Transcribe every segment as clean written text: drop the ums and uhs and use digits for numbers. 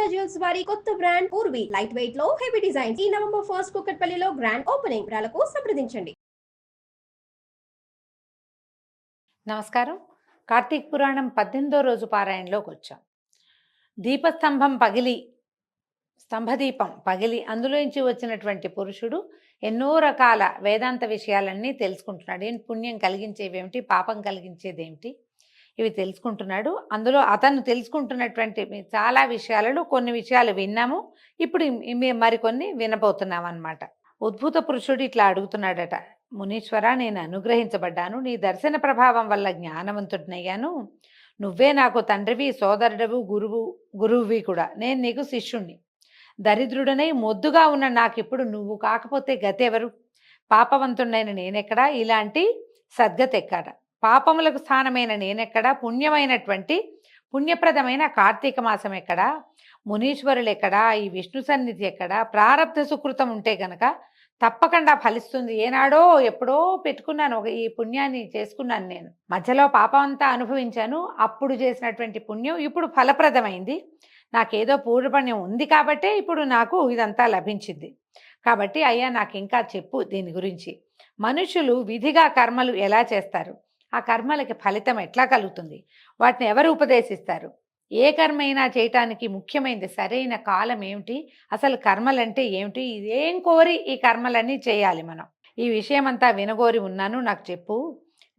Golconda jewels వారి కొత్త brand Purvi light weight లో హెవీ డిజైన్ ఈ నవంబర్ 1 కుకట్పల్లిలో గ్రాండ్ ఓపెనింగ్ వివరాలకు సంప్రదించండి. నమస్కారం. కార్తీక పురాణం 18వ రోజు పారాయణలోకి వచ్చాం. దీపస్తంభం పగిలి, స్తంభదీపం పగిలి అందులోంచి వచ్చినటువంటి పురుషుడు ఎన్నో రకాల వేదాంత విషయాలన్నీ తెలుసుకుంటున్నాడు. ఏం పుణ్యం కలిగించేవేమిటి, పాపం కలిగించేదేమిటి, ఇవి తెలుసుకుంటున్నాడు. అందులో అతను తెలుసుకుంటున్నటువంటి చాలా విషయాలలో కొన్ని విషయాలు విన్నాము, ఇప్పుడు మరికొన్ని వినబోతున్నాం అన్నమాట. ఉద్భూత పురుషుడు ఇట్లా అడుగుతున్నాడట, మునీశ్వర, నేను అనుగ్రహించబడ్డాను, నీ దర్శన ప్రభావం వల్ల జ్ఞానవంతుడినయ్యాను, నువ్వే నాకు తండ్రివి, సోదరుడవు, గురువువి కూడా, నేను నీకు శిష్యుణ్ణి. దరిద్రుడనై మొద్దుగా ఉన్న నాకిప్పుడు నువ్వు కాకపోతే గతి ఎవరు? పాపవంతుడైన నేనెక్కడా, ఇలాంటి సద్గతి ఎక్కడ? పాపములకు స్థానమైన నేనెక్కడా, పుణ్యప్రదమైన కార్తీక మాసం ఎక్కడా, మునీశ్వరులు ఎక్కడా, ఈ విష్ణు సన్నిధి ఎక్కడా? ప్రారబ్ధ సుకృతం ఉంటే గనక తప్పకుండా ఫలిస్తుంది. ఏనాడో ఎప్పుడో పెట్టుకున్నాను, ఈ పుణ్యాన్ని చేసుకున్నాను, నేను మధ్యలో పాపం అంతా అనుభవించాను, అప్పుడు చేసినటువంటి పుణ్యం ఇప్పుడు ఫలప్రదమైంది, నాకేదో పూర్వపుణ్యం ఉంది కాబట్టే ఇప్పుడు నాకు ఇదంతా లభించింది. కాబట్టి అయ్యా నాకు ఇంకా చెప్పు దీని గురించి. మనుషులు విధిగా కర్మలు ఎలా చేస్తారు, ఆ కర్మలకి ఫలితం ఎట్లా కలుగుతుంది, వాటిని ఎవరు ఉపదేశిస్తారు, ఏ కర్మైనా చేయటానికి ముఖ్యమైనది సరైన కాలం ఏమిటి, అసలు కర్మలంటే ఏమిటి, ఇదేం కోరి ఈ కర్మలన్నీ చేయాలి మనం, ఈ విషయమంతా వినగోరి ఉన్నాను, నాకు చెప్పు.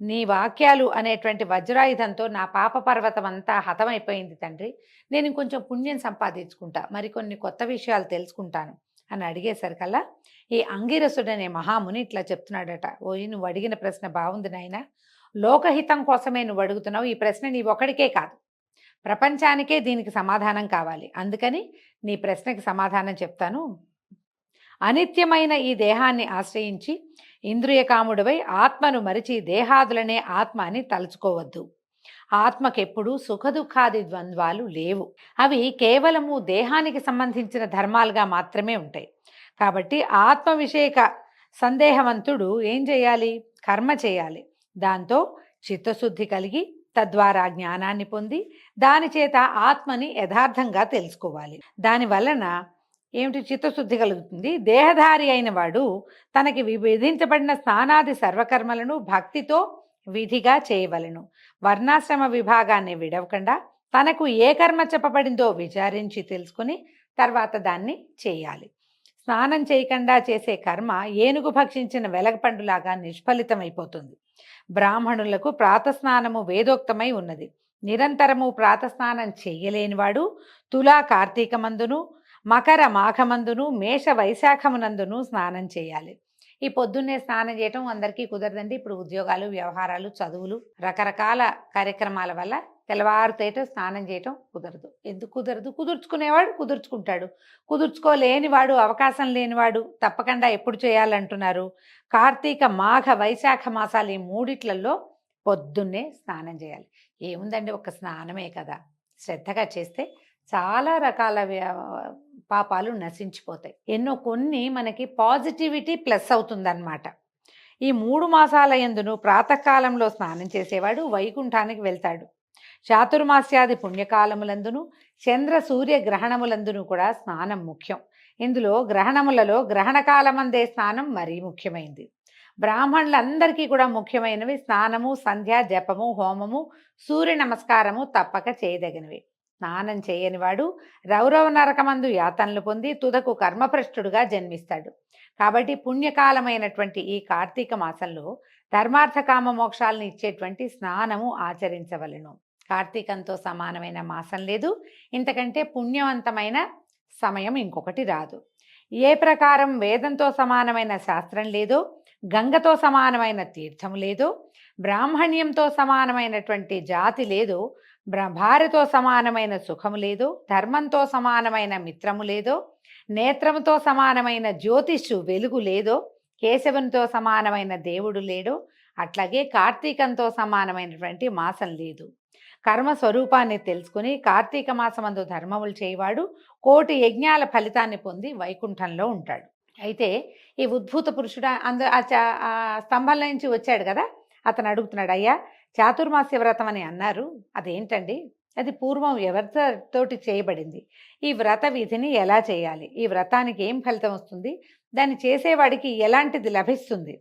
నీ వాక్యాలు అనేటువంటి వజ్రాయుధంతో నా పాప పర్వతం అంతా హతమైపోయింది తండ్రి, నేను ఇంకొంచెం పుణ్యం సంపాదించుకుంటా, మరికొన్ని కొత్త విషయాలు తెలుసుకుంటాను అని అడిగేసరికల్లా ఈ అంగిరసుడనే మహాముని ఇట్లా చెప్తున్నాడట, ఓయి నువ్వు అడిగిన ప్రశ్న బాగుంది నాయన, లోకహితం కోసమే నువ్వు అడుగుతున్నావు, ఈ ప్రశ్న నీ ఒక్కడికే కాదు, ప్రపంచానికే దీనికి సమాధానం కావాలి, అందుకని నీ ప్రశ్నకి సమాధానం చెప్తాను. అనిత్యమైన ఈ దేహాన్ని ఆశ్రయించి ఇంద్రియకాముడివై ఆత్మను మరిచి దేహాదులనే ఆత్మ అని తలుచుకోవద్దు. ఆత్మకెప్పుడు సుఖదుఖాది ద్వంద్వాలు లేవు, అవి కేవలము దేహానికి సంబంధించిన ధర్మాలుగా మాత్రమే ఉంటాయి. కాబట్టి ఆత్మ విషయక సందేహవంతుడు ఏం చేయాలి? కర్మ చేయాలి. దాంతో చిత్తశుద్ధి కలిగి తద్వారా జ్ఞానాన్ని పొంది దాని చేత ఆత్మని యథార్థంగా తెలుసుకోవాలి. దాని వలన ఏమిటి? చిత్తశుద్ధి కలుగుతుంది. దేహధారి అయిన వాడు తనకి విధించబడిన స్నానాది సర్వకర్మలను భక్తితో విధిగా చేయవలను. వర్ణాశ్రమ విభాగాన్ని విడవకుండా తనకు ఏ కర్మ చెప్పబడిందో విచారించి తెలుసుకుని తర్వాత దాన్ని చేయాలి. స్నానం చేయకుండా చేసే కర్మ ఏనుగు భక్షించిన వెలగపండులాగా నిష్ఫలితమైపోతుంది. బ్రాహ్మణులకు ప్రాతస్నానము వేదోక్తమై ఉన్నది. నిరంతరము ప్రాతస్నానం చెయ్యలేనివాడు తులా కార్తీకమందును, మకర మాఘమందును, మేష వైశాఖమునందును స్నానం చేయాలి. ఈ పొద్దున్నే స్నానం చేయటం అందరికీ కుదరదండి. ఇప్పుడు ఉద్యోగాలు, వ్యవహారాలు, చదువులు, రకరకాల కార్యక్రమాల వల్ల తెల్లవారుతేట స్నానం చేయటం కుదరదు. ఎందుకు కుదరదు? కుదుర్చుకునేవాడు కుదుర్చుకుంటాడు, కుదుర్చుకోలేనివాడు, అవకాశం లేనివాడు తప్పకుండా ఎప్పుడు చేయాలంటున్నారు? కార్తీక మాఘ వైశాఖ మాసాలు, ఈ మూడిట్లలో పొద్దున్నే స్నానం చేయాలి. ఏముందండి, ఒక స్నానమే కదా, శ్రద్ధగా చేస్తే చాలా రకాల పాపాలు నశించిపోతాయి. కొన్ని మనకి పాజిటివిటీ ప్లస్ అవుతుందన్నమాట. ఈ 3 మాసాల యందును ప్రాతకాలంలో స్నానం చేసేవాడు వైకుంఠానికి వెళ్తాడు. చాతుర్మాస్యాది పుణ్యకాలములందును చంద్ర సూర్య గ్రహణములందును కూడా స్నానం ముఖ్యం. ఇందులో గ్రహణములలో గ్రహణకాలమందే స్నానం మరీ ముఖ్యమైనది. బ్రాహ్మణులందరికీ కూడా ముఖ్యమైనవి స్నానము, సంధ్య, జపము, హోమము, సూర్య నమస్కారము తప్పక చేయదగినవి. స్నానం చేయనివాడు రౌరవ నరకమందు యాతనలు పొంది తుదకు కర్మభ్రష్టుడుగా జన్మిస్తాడు. కాబట్టి పుణ్యకాలమైనటువంటి ఈ కార్తీక మాసంలో ధర్మార్థ కామ మోక్షాలను ఇచ్చేటువంటి స్నానము ఆచరించవలెను. కార్తీకంతో సమానమైన మాసం లేదు, ఇంతకంటే పుణ్యవంతమైన సమయం ఇంకొకటి రాదు. ఏ ప్రకారం వేదంతో సమానమైన శాస్త్రం లేదో, గంగతో సమానమైన తీర్థం లేదో, బ్రాహ్మణ్యంతో సమానమైనటువంటి జాతి లేదో, భార్యతో సమానమైన సుఖము లేదో, ధర్మంతో సమానమైన మిత్రము లేదో, నేత్రముతో సమానమైన జ్యోతిషు వెలుగు లేదో, కేశవునితో సమానమైన దేవుడు లేడో, అట్లాగే కార్తీకంతో సమానమైనటువంటి మాసం లేదు. కర్మ స్వరూపాన్ని తెలుసుకుని కార్తీక మాసమందు ధర్మములు చేయవాడు 1,000,000 యజ్ఞాల ఫలితాన్ని పొంది వైకుంఠంలో ఉంటాడు. అయితే ఈ ఉద్భూత పురుషుడు ఆ స్తంభంలో నుంచి వచ్చాడు కదా, అతను అడుగుతున్నాడు, అయ్యా చాతుర్మాస్య వ్రతం అని అన్నారు, అదేంటండి, అది పూర్వం ఎవరితోటి చేయబడింది, ఈ వ్రత విధిని ఎలా చేయాలి, ఈ వ్రతానికి ఏం ఫలితం వస్తుంది, దాన్ని చేసేవాడికి ఎలాంటిది లభిస్తుంది,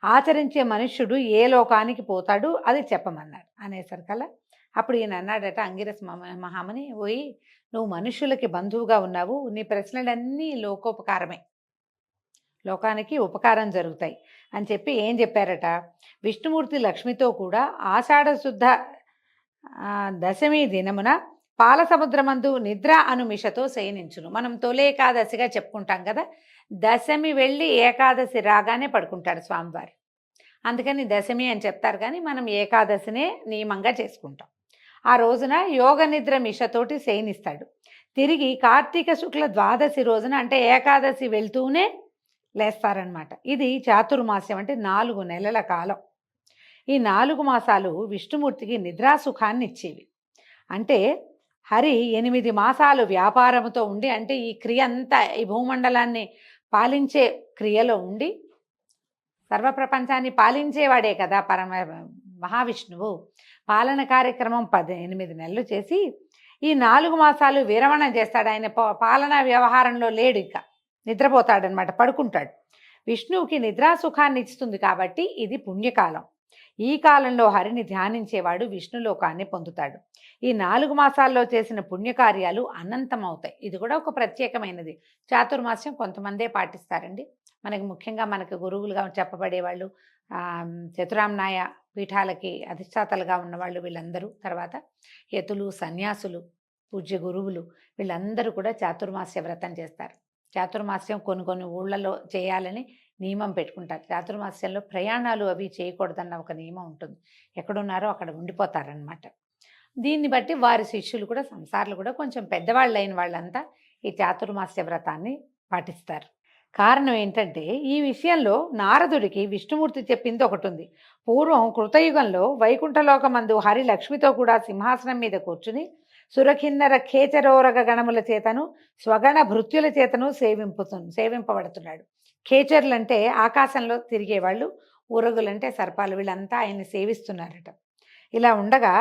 ఆచరించే మనుష్యుడు ఏ లోకానికి పోతాడు, అది చెప్పమన్నారు అనేసరికల్లా అప్పుడు ఈయన అన్నాడట అంగిరస్ మహాముని, పోయి నువ్వు మనుష్యులకి బంధువుగా ఉన్నావు, నీ ప్రశ్నలన్నీ లోకోపకారమే, లోకానికి ఉపకారం జరుగుతాయి అని చెప్పి ఏం చెప్పారట, విష్ణుమూర్తి లక్ష్మితో కూడా ఆషాఢ శుద్ధ దశమి దినమున పాల సముద్రమందు నిద్ర అనుమిషతో శయనించును. మనం తొలి ఏకాదశిగా చెప్పుకుంటాం కదా, దశమి వెళ్ళి ఏకాదశి రాగానే పడుకుంటాడు స్వామివారు, అందుకని దశమి అని చెప్తారు, కానీ మనం ఏకాదశినే నియమంగా చేసుకుంటాం. ఆ రోజున యోగ నిద్ర మిషతోటి శయనిస్తాడు. తిరిగి కార్తీక శుక్ల ద్వాదశి రోజున అంటే ఏకాదశి వెళ్తూనే లేస్తారనమాట. ఇది చాతుర్మాస్యం, అంటే 4 నెలల కాలం. ఈ 4 మాసాలు విష్ణుమూర్తికి నిద్రాసుఖాన్ని ఇచ్చేవి. అంటే హరి 8 మాసాలు వ్యాపారముతో ఉండి, అంటే ఈ క్రియ అంతా ఈ భూమండలాన్ని పాలించే క్రియలో ఉండి, సర్వప్రపంచాన్ని పాలించేవాడే కదా మహావిష్ణువు. పాలన కార్యక్రమం 8 నెలలు చేసి ఈ 4 మాసాలు విరమణ చేస్తాడు. ఆయన పాలనా వ్యవహారంలో లేడు, ఇక నిద్రపోతాడనమాట, పడుకుంటాడు. విష్ణువుకి నిద్రాసుఖాన్ని ఇస్తుంది కాబట్టి ఇది పుణ్యకాలం. ఈ కాలంలో హరిని ధ్యానించేవాడు విష్ణులోకాన్ని పొందుతాడు. ఈ 4 మాసాల్లో చేసిన పుణ్యకార్యాలు అనంతమవుతాయి. ఇది కూడా ఒక ప్రత్యేకమైనది. చాతుర్మాస్యం కొంతమందే పాటిస్తారండి. మనకి ముఖ్యంగా మనకు గురువులుగా చెప్పబడేవాళ్ళు, చతురామ్నాయ పీఠాలకి అధిష్టాతలుగా ఉన్నవాళ్ళు వీళ్ళందరూ, తర్వాత యతులు, సన్యాసులు, పూజ్య గురువులు, వీళ్ళందరూ కూడా చాతుర్మాస్య వ్రతం చేస్తారు. చాతుర్మాస్యం కొన్ని ఊళ్ళలో చేయాలని నియమం పెట్టుకుంటారు. చాతుర్మాస్యంలో ప్రయాణాలు అవి చేయకూడదన్న ఒక నియమం ఉంటుంది. ఎక్కడున్నారో అక్కడ ఉండిపోతారనమాట. దీన్ని బట్టి వారి శిష్యులు కూడా, సంసారులు కూడా, కొంచెం పెద్దవాళ్ళు అయిన వాళ్ళంతా ఈ చాతుర్మాస్య వ్రతాన్ని పాటిస్తారు. కారణం ఏంటంటే ఈ విషయంలో నారదుడికి విష్ణుమూర్తి చెప్పింది ఒకటి ఉంది. పూర్వం కృతయుగంలో వైకుంఠలోకమందు హరి లక్ష్మితో కూడా సింహాసనం మీద కూర్చుని సురకిన్నర ఖేచరోరగ గణముల చేతను స్వగణ భృత్యుల చేతను సేవింపబడుతున్నాడు. ఖేచర్లంటే ఆకాశంలో తిరిగేవాళ్ళు, ఊరగులంటే సర్పాలు, వీళ్ళంతా ఆయన్ని సేవిస్తున్నారట. ఇలా ఉండగా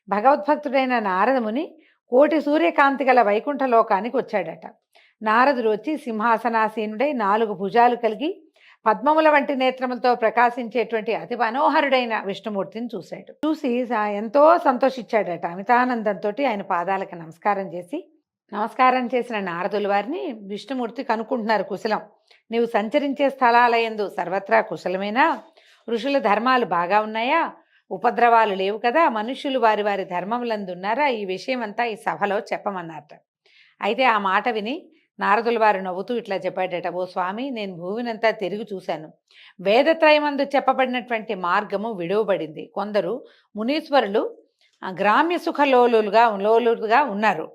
భగవద్భక్తుడైన నారదముని కోటి సూర్యకాంతి గల వైకుంఠ లోకానికి వచ్చాడట. నారదుడు వచ్చి సింహాసనాసీనుడై 4 భుజాలు కలిగి పద్మముల వంటి నేత్రములతో ప్రకాశించేటువంటి అతి మనోహరుడైన విష్ణుమూర్తిని చూశాడు. చూసి ఎంతో సంతోషించాడట. అమితానందంతో ఆయన పాదాలకు నమస్కారం చేసిన నారదుల వారిని విష్ణుమూర్తి కనుక్కుంటున్నారు కుశలం. నీవు సంచరించే స్థలాలయందు సర్వత్రా కుశలమేనా? ఋషుల ధర్మాలు బాగా ఉన్నాయా? ఉపద్రవాలు లేవు కదా? మనుష్యులు వారి వారి ధర్మములందు ఉన్నారా? ఈ విషయం అంతా ఈ సభలో చెప్పమన్నారట. అయితే ఆ మాట విని నారదుల వారు నవ్వుతూ ఇట్లా చెప్పాడట, ఓ స్వామి, నేను భూమినంతా తిరిగి చూశాను. వేదత్రయమందు చెప్పబడినటువంటి మార్గము విడువబడింది. కొందరు మునీశ్వరులు గ్రామ్య లోలుగా ఉన్నారు.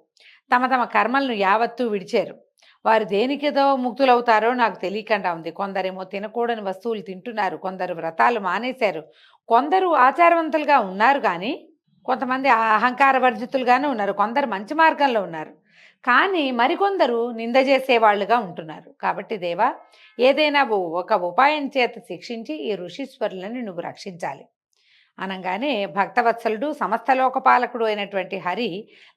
తమ తమ కర్మలను యావత్తూ విడిచారు. వారు దేనికిదో ముక్తులవుతారో నాకు తెలియకుండా ఉంది. కొందరేమో తినకూడని వస్తువులు తింటున్నారు, కొందరు వ్రతాలు మానేశారు, కొందరు ఆచారవంతులుగా ఉన్నారు, కానీ కొంతమంది అహంకార వర్జితులుగానే ఉన్నారు, కొందరు మంచి మార్గంలో ఉన్నారు, కానీ మరికొందరు నింద చేసేవాళ్ళుగా ఉంటున్నారు. కాబట్టి దేవా, ఏదైనా ఒక ఉపాయం చేత శిక్షించి ఈ ఋషీశ్వరులని నువ్వు రక్షించాలి అనగానే భక్తవత్సలుడు సమస్త లోకపాలకుడు అయినటువంటి హరి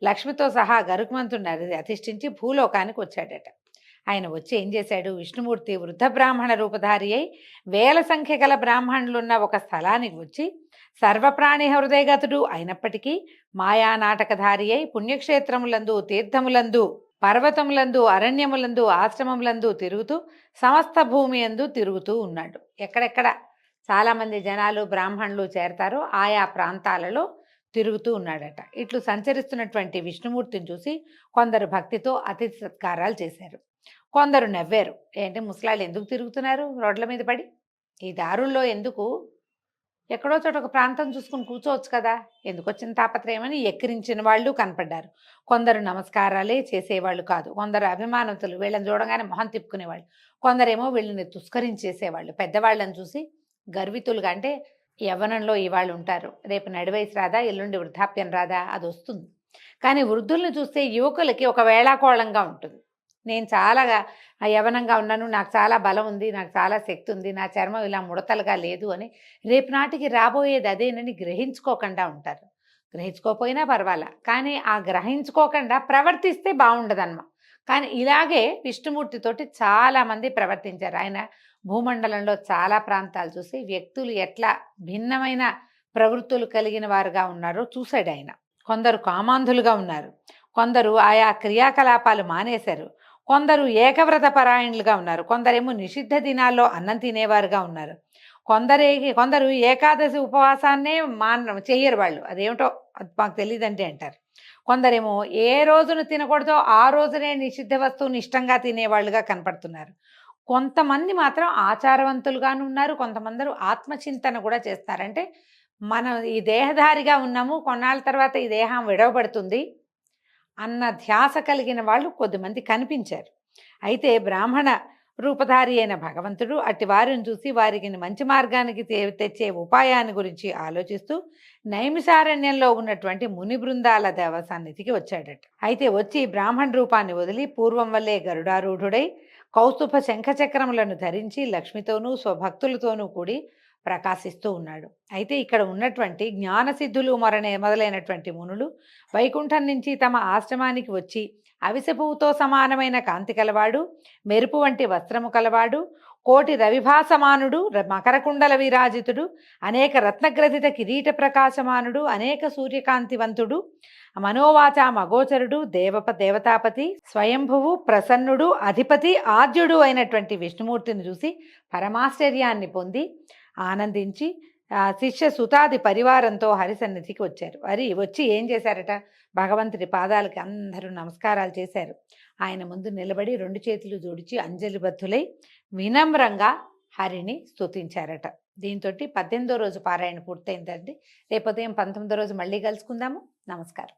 లక్ష్మితో సహా గరుకుమంతుడిని అధిష్ఠించి భూలోకానికి వచ్చాడట. ఆయన వచ్చి ఏం చేశాడు, విష్ణుమూర్తి వృద్ధ బ్రాహ్మణ రూపధారి అయి వేల సంఖ్య గల బ్రాహ్మణులున్న ఒక స్థలానికి వచ్చి సర్వప్రాణి హృదయగతుడు అయినప్పటికీ మాయా నాటకధారి అయి పుణ్యక్షేత్రములందు, తీర్థములందు, పర్వతములందు, అరణ్యములందు, ఆశ్రమములందు తిరుగుతూ సమస్త భూమి యందు తిరుగుతూ ఉన్నాడు. ఎక్కడెక్కడ చాలామంది జనాలు బ్రాహ్మణులు చేరతారో ఆయా ప్రాంతాలలో తిరుగుతూ ఉన్నాడట. ఇట్లు సంచరిస్తున్నటువంటి విష్ణుమూర్తిని చూసి కొందరు భక్తితో అతిథి సత్కారాలు చేశారు, కొందరు నవ్వారు. ఏంటి ముసలాళ్ళు ఎందుకు తిరుగుతున్నారు రోడ్ల మీద పడి, ఈ దారుల్లో ఎందుకు, ఎక్కడో చోట ఒక ప్రాంతం చూసుకుని కూర్చోవచ్చు కదా, ఎందుకు వచ్చిన తాపత్రయమని ఎక్కిరించిన వాళ్ళు కనపడ్డారు. కొందరు నమస్కారాలే చేసేవాళ్ళు కాదు, కొందరు అభిమానతులు, వీళ్ళని చూడగానే మొహం తిప్పుకునేవాళ్ళు, కొందరేమో వీళ్ళని తుస్కరించేసేవాళ్ళు. పెద్దవాళ్ళని చూసి గర్వితులుగా, అంటే యవ్వనంలో ఇవాళ్ళు ఉంటారు, రేపు నడివయసు రాదా, ఎల్లుండి వృద్ధాప్యం రాదా, అది వస్తుంది. కానీ వృద్ధుల్ని చూస్తే యువకులకి ఒక వేళాకోళంగా ఉంటుంది. నేను చాలా యవ్వనంగా ఉన్నాను, నాకు చాలా బలం ఉంది, నాకు చాలా శక్తి ఉంది, నా చర్మం ఇలా ముడతలుగా లేదు అని రేపు నాటికి రాబోయేది అదేనని గ్రహించుకోకుండా ఉంటారు. గ్రహించుకోకపోయినా పర్వాలా, కానీ ఆ గ్రహించుకోకుండా ప్రవర్తిస్తే బాగుండదన్నమా. కానీ ఇలాగే విష్ణుమూర్తితోటి చాలామంది ప్రవర్తించారు. ఆయన భూమండలంలో చాలా ప్రాంతాలు చూసి వ్యక్తులు ఎట్లా భిన్నమైన ప్రవృత్తులు కలిగిన వారుగా ఉన్నారో చూశాడు ఆయన. కొందరు కామాంధులుగా ఉన్నారు, కొందరు ఆయా క్రియాకలాపాలు మానేశారు, కొందరు ఏకవ్రత పరాయణులుగా ఉన్నారు, కొందరేమో నిషిద్ధ దినాల్లో అన్నం తినేవారుగా ఉన్నారు, కొందరు ఏకాదశి ఉపవాసాన్నే చెయ్యరు వాళ్ళు, అదేమిటో అది మాకు తెలియదంటే అంటారు. కొందరేమో ఏ రోజున తినకూడదో ఆ రోజునే నిషిద్ధ వస్తువుని ఇష్టంగా తినేవాళ్ళుగా కనపడుతున్నారు. కొంతమంది మాత్రం ఆచారవంతులుగాను ఉన్నారు, కొంతమంది ఆత్మచింతన కూడా చేస్తారంటే మనం ఈ దేహధారిగా ఉన్నాము, కొన్నాళ్ళ తర్వాత ఈ దేహం విడవబడుతుంది అన్న ధ్యాస కలిగిన వాళ్ళు కొద్దిమంది కనిపించారు. అయితే బ్రాహ్మణ రూపధారి అయిన భగవంతుడు అట్టి వారిని చూసి వారికి మంచి మార్గానికి తెచ్చే ఉపాయాన్ని గురించి ఆలోచిస్తూ నైమిసారణ్యంలో ఉన్నటువంటి ముని బృందాల దేవ సన్నిధికి వచ్చాడట. అయితే వచ్చి బ్రాహ్మణ రూపాన్ని వదిలి పూర్వం వల్లే గరుడారూఢుడై కౌస్తుభ శంఖచక్రములను ధరించి లక్ష్మితోనూ స్వభక్తులతోనూ కూడి ప్రకాశిస్తూ ఉన్నాడు. అయితే ఇక్కడ ఉన్నటువంటి జ్ఞానసిద్ధులు మొదలైనటువంటి మునులు వైకుంఠం నుంచి తమ ఆశ్రమానికి వచ్చి అవిసె పువ్వుతో సమానమైన కాంతి కలవాడు, మెరుపు వంటి వస్త్రము కలవాడు, కోటి రవిభాసమానుడు, మకరకుండల విరాజితుడు, అనేక రత్నగ్రథిత కిరీట ప్రకాశమానుడు, అనేక సూర్యకాంతివంతుడు, మనోవాచ మగోచరుడు, దేవతాపతి, స్వయంభువు, ప్రసన్నుడు, అధిపతి, ఆద్యుడు అయినటువంటి విష్ణుమూర్తిని చూసి పరమాశ్చర్యాన్ని పొంది ఆనందించి శిష్య సుతాది పరివారంతో హరిసన్నిధికి వచ్చారు. వచ్చి ఏం చేశారట, భగవంతుడి పాదాలకి అందరూ నమస్కారాలు చేశారు. ఆయన ముందు నిలబడి 2 చేతులు జోడించి అంజలిబద్ధులై వినమ్రంగా హరిని స్తుతించారట. దీంతో 18వ రోజు పారాయణ పూర్తయిందండి. రేపు ఉదయం 19వ రోజు మళ్ళీ కలుసుకుందాము. నమస్కారం.